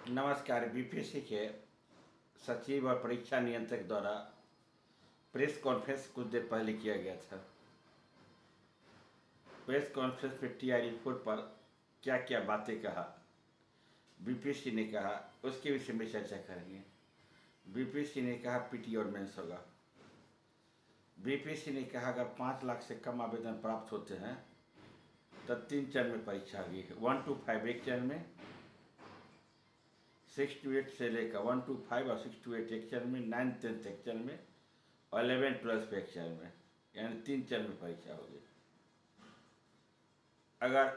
नमस्कार। बीपीएससी के सचिव और परीक्षा नियंत्रक द्वारा प्रेस कॉन्फ्रेंस कुछ देर पहले किया गया था। प्रेस कॉन्फ्रेंस में टीआरई रिपोर्ट पर क्या क्या बातें कहा, बीपीएससी ने कहा, उसके विषय में चर्चा करेंगे। बीपीएससी ने कहा पीटी और मेंस होगा। बीपीएससी ने कहा अगर 5 लाख से कम आवेदन प्राप्त होते हैं तो 3 चरण में परीक्षा होगी। 1 to 5 एक चरण में, 6 to 8 से लेकर 1 to 5 और 6 to 8 एक चरण में, 9 10 एक चरण में और 11 12 पे एक चरण में, यानी 3 चरण में परीक्षा होगी। अगर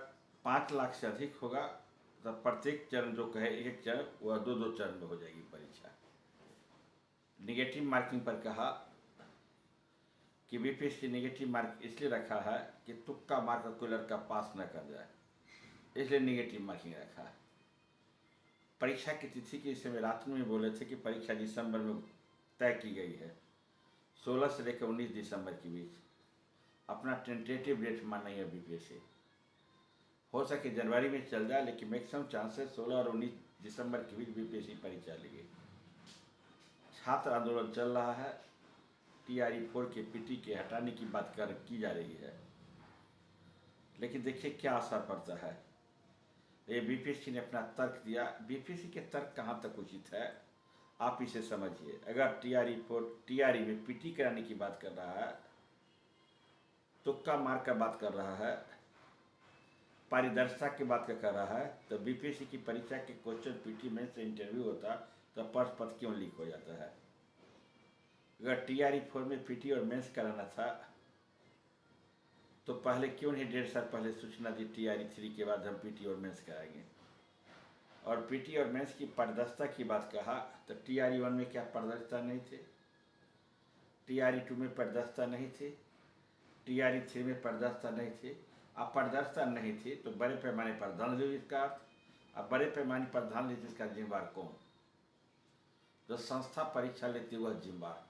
5 लाख से अधिक होगा तो प्रत्येक चरण जो कहे एक चरण वह 2-2 चरण में हो जाएगी परीक्षा। निगेटिव मार्किंग पर कहा कि बीपीएससी नेगेटिव मार्क इसलिए रखा है कि तुक्का मार कर कोई लड़का पास न कर जाए, इसलिए नेगेटिव मार्किंग रखा है। परीक्षा की तिथि के समय रात में बोले थे कि परीक्षा दिसंबर में तय की गई है, 16 से लेकर 19 दिसंबर के बीच। अपना टेंटेटिव डेट माना है बीपीएससी। हो सके जनवरी में चल जाए, लेकिन मैक्सिमम चांसेस 16 और 19 दिसंबर के बीच बीपीएससी परीक्षा लेगी। छात्र आंदोलन चल रहा है, टीआरई 4 के पीटी के हटाने की बात की जा रही है, लेकिन देखिए क्या असर पड़ता है। ये बीपीएससी ने अपना तर्क दिया। बीपीएससी के तर्क कहाँ तक उचित है आप इसे समझिए। अगर टीआरई में पीटी कराने की बात कर रहा है, तुक्का मार का बात कर रहा है, पारदर्शिता की बात कर रहा है, तो बीपीएससी की परीक्षा के क्वेश्चन पीटी में से इंटरव्यू होता तो प्रश्न पत्र क्यों लीक हो जाता है। अगर टीआरई 4 में पीटी और मेंस कराना था तो पहले क्यों नहीं 1.5 साल पहले सूचना दी टीआरई 3 के बाद हम पीटी और मेंस कराएंगे। और पीटी और मेंस की पारदर्शिता की बात कहा तो टीआरई 1 में क्या पारदर्शिता नहीं थी, टीआरई 2 में पारदर्शिता नहीं थी, टीआरई 3 में पारदर्शिता नहीं थी। अब पारदर्शिता नहीं थी तो बड़े पैमाने पर धन ली इसका अर्थ। अब बड़े पैमाने पर धन ली इसका जिम्मेवार कौन? जो संस्था परीक्षा लेती है वह जिम्मेवार।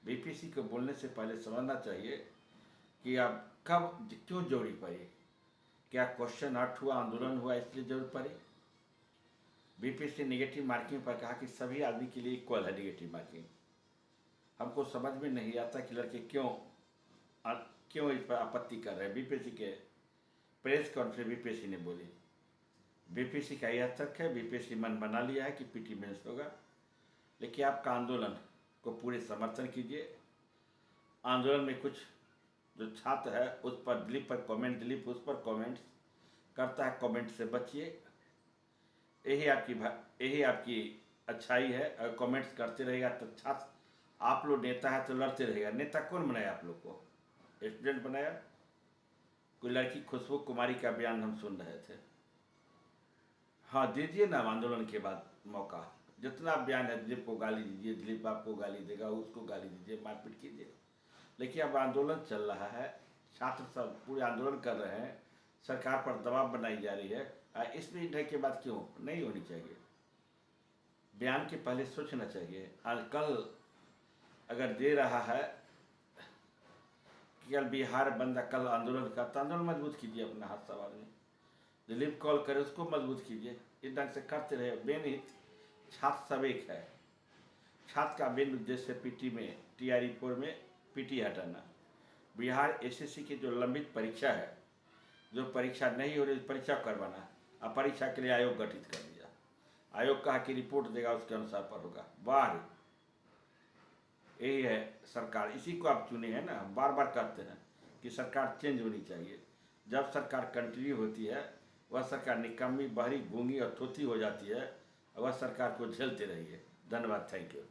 बीपीएससी को बोलने से पहले समझना चाहिए कि अब कब क्यों जरूरी पड़ी। क्या क्वेश्चन आउट हुआ, आंदोलन हुआ इसलिए जरूरत पड़ी? बीपीएससी नेगेटिव मार्किंग पर कहा कि सभी आदमी के लिए इक्वल है नेगेटिव मार्किंग। हमको समझ में नहीं आता कि लड़के क्यों इस पर आपत्ति कर रहे हैं। बीपीएससी के प्रेस कॉन्फ्रेंस बीपीएससी ने बोली। बीपीएससी का यह तर्क है, बीपीएससी मन बना लिया है कि पीटी मेंस होगा, लेकिन आपका आंदोलन को पूरे समर्थन कीजिए। आंदोलन में कुछ जो छात्र है उस पर दिलीप उस पर कमेंट्स करता है, कमेंट से बचिए। यही आपकी अच्छाई है। अगर कमेंट्स करते रहेगा तो छात्र, आप लोग नेता है तो लड़ते रहेगा। नेता कौन बनाया आप लोग को? स्टूडेंट बनाया? कोई लड़की खुशबू कुमारी का बयान हम सुन रहे थे। हाँ, दीजिए ना आंदोलन के बाद मौका, जितना बयान है दिलीप को गाली दीजिए, दिलीप आपको गाली देगा, उसको गाली दीजिए, मारपीट कीजिए। लेकिन अब आंदोलन चल रहा है, छात्र सब पूरे आंदोलन कर रहे हैं, सरकार पर दबाव बनाई जा रही है। इसमें इधर के बात क्यों नहीं होनी चाहिए? बयान के पहले सोचना चाहिए। कल अगर दे रहा है कि कल बिहार बंद, कल आंदोलन का, तो आंदोलन मजबूत कीजिए अपना हाथ सवाल में। दिलीप कॉल करे उसको मजबूत कीजिए। इस ढंग से करते रहे। मेन हित छात्र सब एक है। छात्र का मेन उद्देश्य पीटी में, टीआरई 4 में पीटी हटाना। बिहार एसएससी की जो लंबित परीक्षा है, जो परीक्षा नहीं हो रही परीक्षा करवाना। अब परीक्षा के लिए आयोग गठित कर दिया। आयोग कहा कि रिपोर्ट देगा, उसके अनुसार पर होगा। वाह, यही है सरकार। इसी को आप चुने हैं ना। बार बार कहते हैं कि सरकार चेंज होनी चाहिए। जब सरकार कंटिन्यू होती है वह सरकार निकम्मी, बहरी, गूंगी और थोथी हो जाती है। वह सरकार को झेलते रहिए। धन्यवाद, थैंक यू।